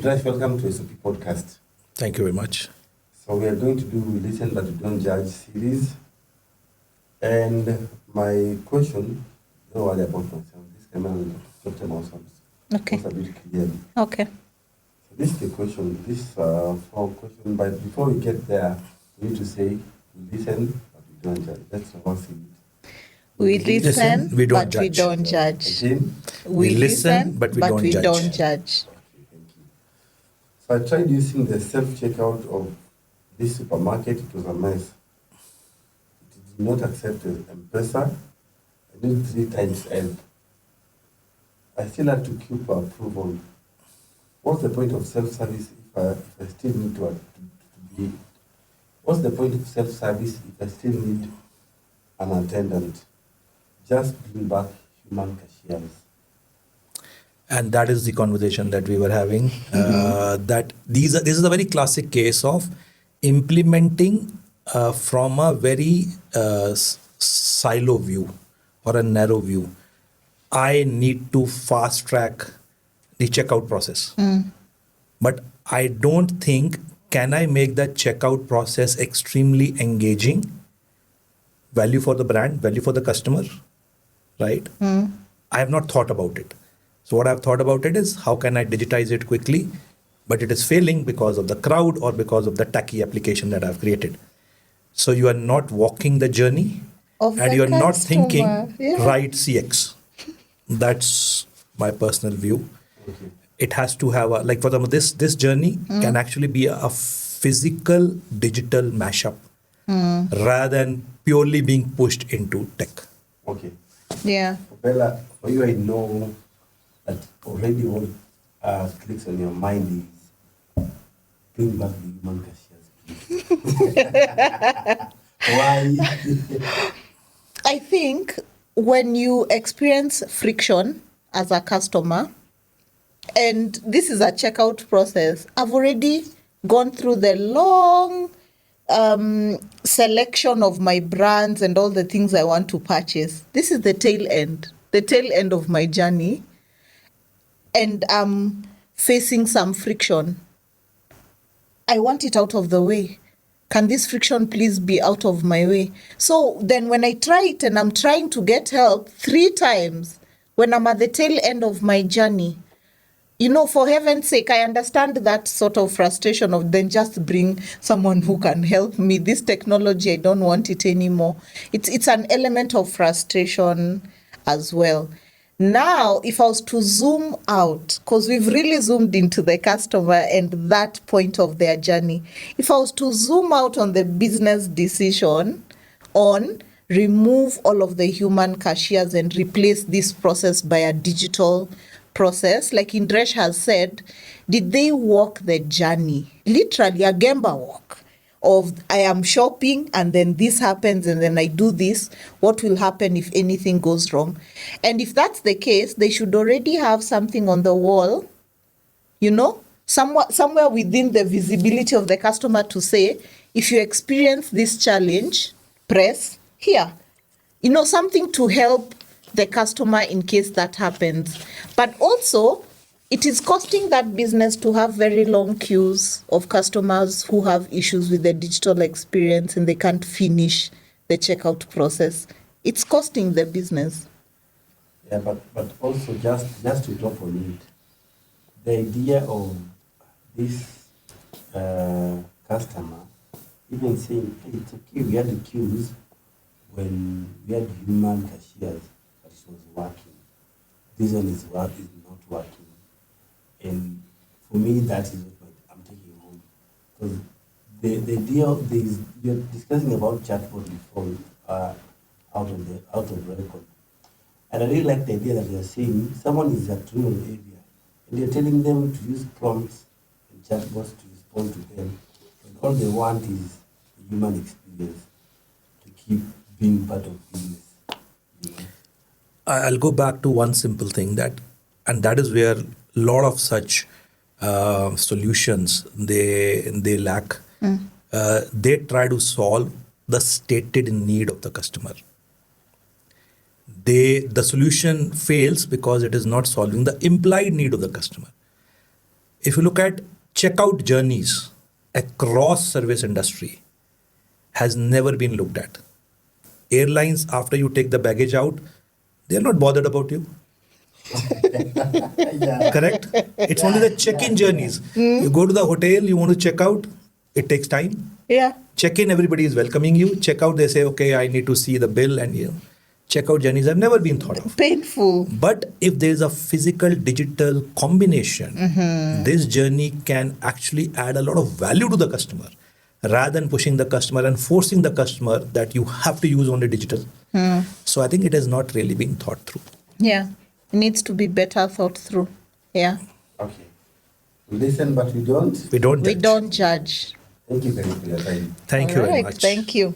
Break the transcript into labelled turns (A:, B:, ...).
A: Indresh, welcome to SOP Podcast.
B: Thank you very much.
A: So we are going to do We Listen But We Don't Judge series. And my question, don't worry about myself. This camera will capture myself.
C: Okay.
A: A bit clearly.
C: Okay.
A: So this is the question. This for question. But before we get there, we need to say we listen but we don't judge. That's the first thing.
C: We listen,
B: we don't
C: but
B: judge.
C: we don't judge.
A: Again.
C: We listen,
B: but we don't judge.
C: don't judge.
A: Okay, thank you. So I tried using the self-checkout of this supermarket. It was a mess. It did not accept M-Pesa. I did 3 times help. I still had to queue for approval. What's the point of self-service if I still need to be? What's the point of self-service if I still need an attendant? Just bring back human cashiers.
B: And that is the conversation that we were having. That this is a very classic case of implementing from a very silo view or a narrow view. I need to fast track the checkout process. But I don't think, can I make that checkout process extremely engaging? Value for the brand, value for the customer, right? I have not thought about it. So what I've thought about it is how can I digitize it quickly, but it is failing because of the crowd or because of the tacky application that I've created. So you are not walking the journey
C: Of
B: and
C: the
B: you are not thinking
C: customer.
B: right CX. That's my personal view.
A: Okay.
B: It has to have a, like for example, this journey can actually be a physical digital mashup rather than purely being pushed into tech.
A: Okay.
C: Yeah.
A: Bella, for you, I know that already what clicks on your mind is bring back the human cashiers, please. Why?
C: I think when you experience friction as a customer, and this is a checkout process, I've already gone through the long selection of my brands and all the things I want to purchase. This is the tail end of my journey. And I'm facing some friction. I want it out of the way. Can this friction please be out of my way? So then when I try it and I'm trying to get help 3 times, when I'm at the tail end of my journey, for heaven's sake, I understand that sort of frustration of then just bring someone who can help me. This technology, I don't want it anymore. It's an element of frustration as well. Now, if I was to zoom out, because we've really zoomed into the customer and that point of their journey, if I was to zoom out on the business decision on remove all of the human cashiers and replace this process by a digital process, like Indresh has said, did they walk the journey? Literally a Gemba walk of I am shopping and then this happens and then I do this. What will happen if anything goes wrong? And if that's the case, they should already have something on the wall, somewhere within the visibility of the customer to say, if you experience this challenge, press here. Something to help the customer in case that happens. But also, it is costing that business to have very long queues of customers who have issues with the digital experience and they can't finish the checkout process. It's costing the business.
A: Yeah, but also just to drop on it, the idea of this customer even saying, hey, it's okay, we had the queues when we had human cashiers, but it was working. This one is not working. And for me, that is what I'm taking home. Because the deal is, you're discussing about chatbot before out of the record. And I really like the idea that you're saying someone is at rural area and you're telling them to use prompts and chatbots to respond to them. And all they want is the human experience to keep being part of business.
B: I'll go back to one simple thing and that is where a lot of such solutions they lack. They try to solve the stated need of the customer. The solution fails because it is not solving the implied need of the customer. If you look at checkout journeys across service industry, has never been looked at. Airlines, after you take the baggage out, they're not bothered about you.
A: Yeah.
B: Correct? It's only the check-in journeys. You go to the hotel, you want to check out, it takes time.
C: Yeah.
B: Check-in, everybody is welcoming you. Check out, they say, okay, I need to see the bill, and checkout journeys have never been thought of.
C: Painful.
B: But if there is a physical digital combination, this journey can actually add a lot of value to the customer rather than pushing the customer and forcing the customer that you have to use only digital. So I think it has not really been thought through.
C: Yeah. It needs to be better thought through. Yeah.
A: Okay. We listen, but we don't.
B: We don't
C: We
B: judge.
C: don't judge.
A: Thank you very much for your time.
B: Thank you
C: All
B: very
C: right.
B: much.
C: Thank you.